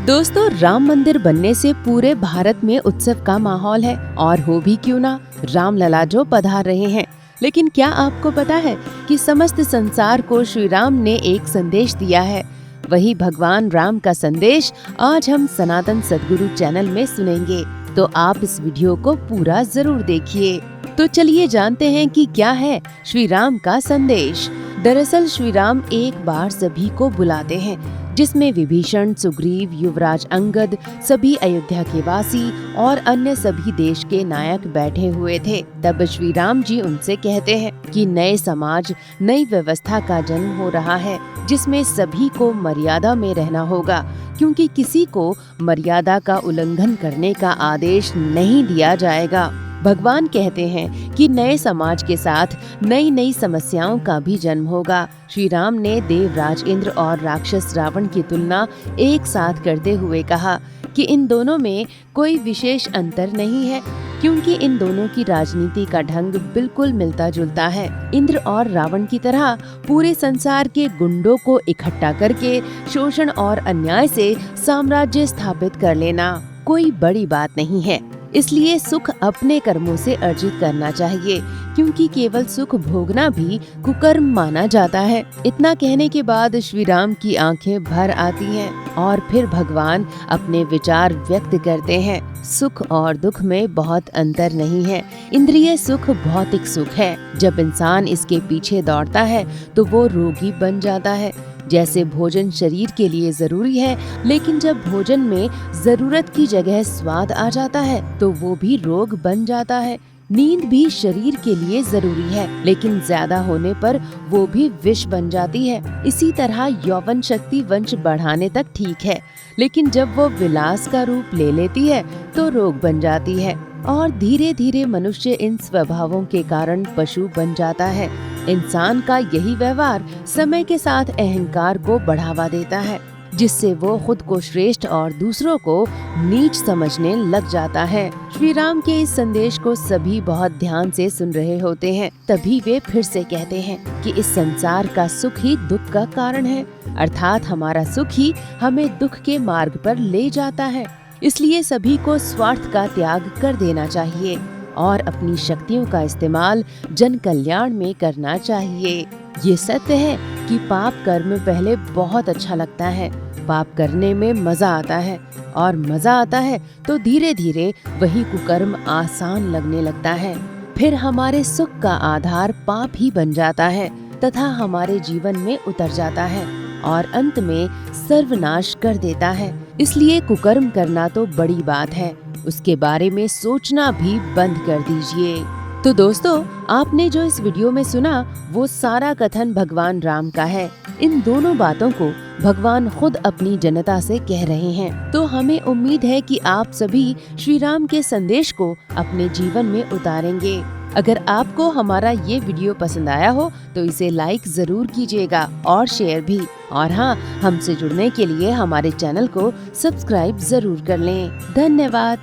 दोस्तों, राम मंदिर बनने से पूरे भारत में उत्सव का माहौल है और हो भी क्यों ना, राम लला जो पधार रहे हैं। लेकिन क्या आपको पता है कि समस्त संसार को श्री राम ने एक संदेश दिया है। वही भगवान राम का संदेश आज हम सनातन सद्गुरु चैनल में सुनेंगे, तो आप इस वीडियो को पूरा जरूर देखिए। तो चलिए जानते हैं कि क्या है श्री राम का संदेश। दरअसल श्री राम एक बार सभी को बुलाते हैं, जिसमें विभीषण, सुग्रीव, युवराज अंगद, सभी अयोध्या के वासी और अन्य सभी देश के नायक बैठे हुए थे। तब श्री राम जी उनसे कहते हैं कि नए समाज, नई व्यवस्था का जन्म हो रहा है, जिसमें सभी को मर्यादा में रहना होगा, क्योंकि किसी को मर्यादा का उल्लंघन करने का आदेश नहीं दिया जाएगा। भगवान कहते हैं कि नए समाज के साथ नई नई समस्याओं का भी जन्म होगा। श्री राम ने देवराज इंद्र और राक्षस रावण की तुलना एक साथ करते हुए कहा कि इन दोनों में कोई विशेष अंतर नहीं है, क्योंकि इन दोनों की राजनीति का ढंग बिल्कुल मिलता जुलता है। इंद्र और रावण की तरह पूरे संसार के गुंडों को इकट्ठा करके शोषण और अन्याय से साम्राज्य स्थापित कर लेना कोई बड़ी बात नहीं है। इसलिए सुख अपने कर्मों से अर्जित करना चाहिए, क्योंकि केवल सुख भोगना भी कुकर्म माना जाता है। इतना कहने के बाद श्री राम की आंखें भर आती हैं और फिर भगवान अपने विचार व्यक्त करते हैं। सुख और दुख में बहुत अंतर नहीं है। इंद्रिय सुख भौतिक सुख है। जब इंसान इसके पीछे दौड़ता है तो वो रोगी बन जाता है। जैसे भोजन शरीर के लिए जरूरी है, लेकिन जब भोजन में जरूरत की जगह स्वाद आ जाता है तो वो भी रोग बन जाता है। नींद भी शरीर के लिए जरूरी है, लेकिन ज्यादा होने पर वो भी विष बन जाती है। इसी तरह यौवन शक्ति वंश बढ़ाने तक ठीक है, लेकिन जब वो विलास का रूप ले लेती है तो रोग बन जाती है। और धीरे धीरे मनुष्य इन स्वभावों के कारण पशु बन जाता है। इंसान का यही व्यवहार समय के साथ अहंकार को बढ़ावा देता है, जिससे वो खुद को श्रेष्ठ और दूसरों को नीच समझने लग जाता है। श्री राम के इस संदेश को सभी बहुत ध्यान से सुन रहे होते हैं। तभी वे फिर से कहते हैं कि इस संसार का सुख ही दुख का कारण है, अर्थात हमारा सुख ही हमें दुख के मार्ग पर ले जाता है। इसलिए सभी को स्वार्थ का त्याग कर देना चाहिए और अपनी शक्तियों का इस्तेमाल जन कल्याण में करना चाहिए। ये सत्य है कि पाप कर्म पहले बहुत अच्छा लगता है, पाप करने में मजा आता है, और मजा आता है तो धीरे धीरे वही कुकर्म आसान लगने लगता है। फिर हमारे सुख का आधार पाप ही बन जाता है तथा हमारे जीवन में उतर जाता है और अंत में सर्वनाश कर देता है। इसलिए कुकर्म करना तो बड़ी बात है, उसके बारे में सोचना भी बंद कर दीजिए। तो दोस्तों, आपने जो इस वीडियो में सुना वो सारा कथन भगवान राम का है। इन दोनों बातों को भगवान खुद अपनी जनता से कह रहे हैं। तो हमें उम्मीद है कि आप सभी श्री राम के संदेश को अपने जीवन में उतारेंगे। अगर आपको हमारा ये वीडियो पसंद आया हो तो इसे लाइक जरूर कीजिएगा और शेयर भी। और हाँ, हमसे जुड़ने के लिए हमारे चैनल को सब्सक्राइब जरूर कर लें। धन्यवाद।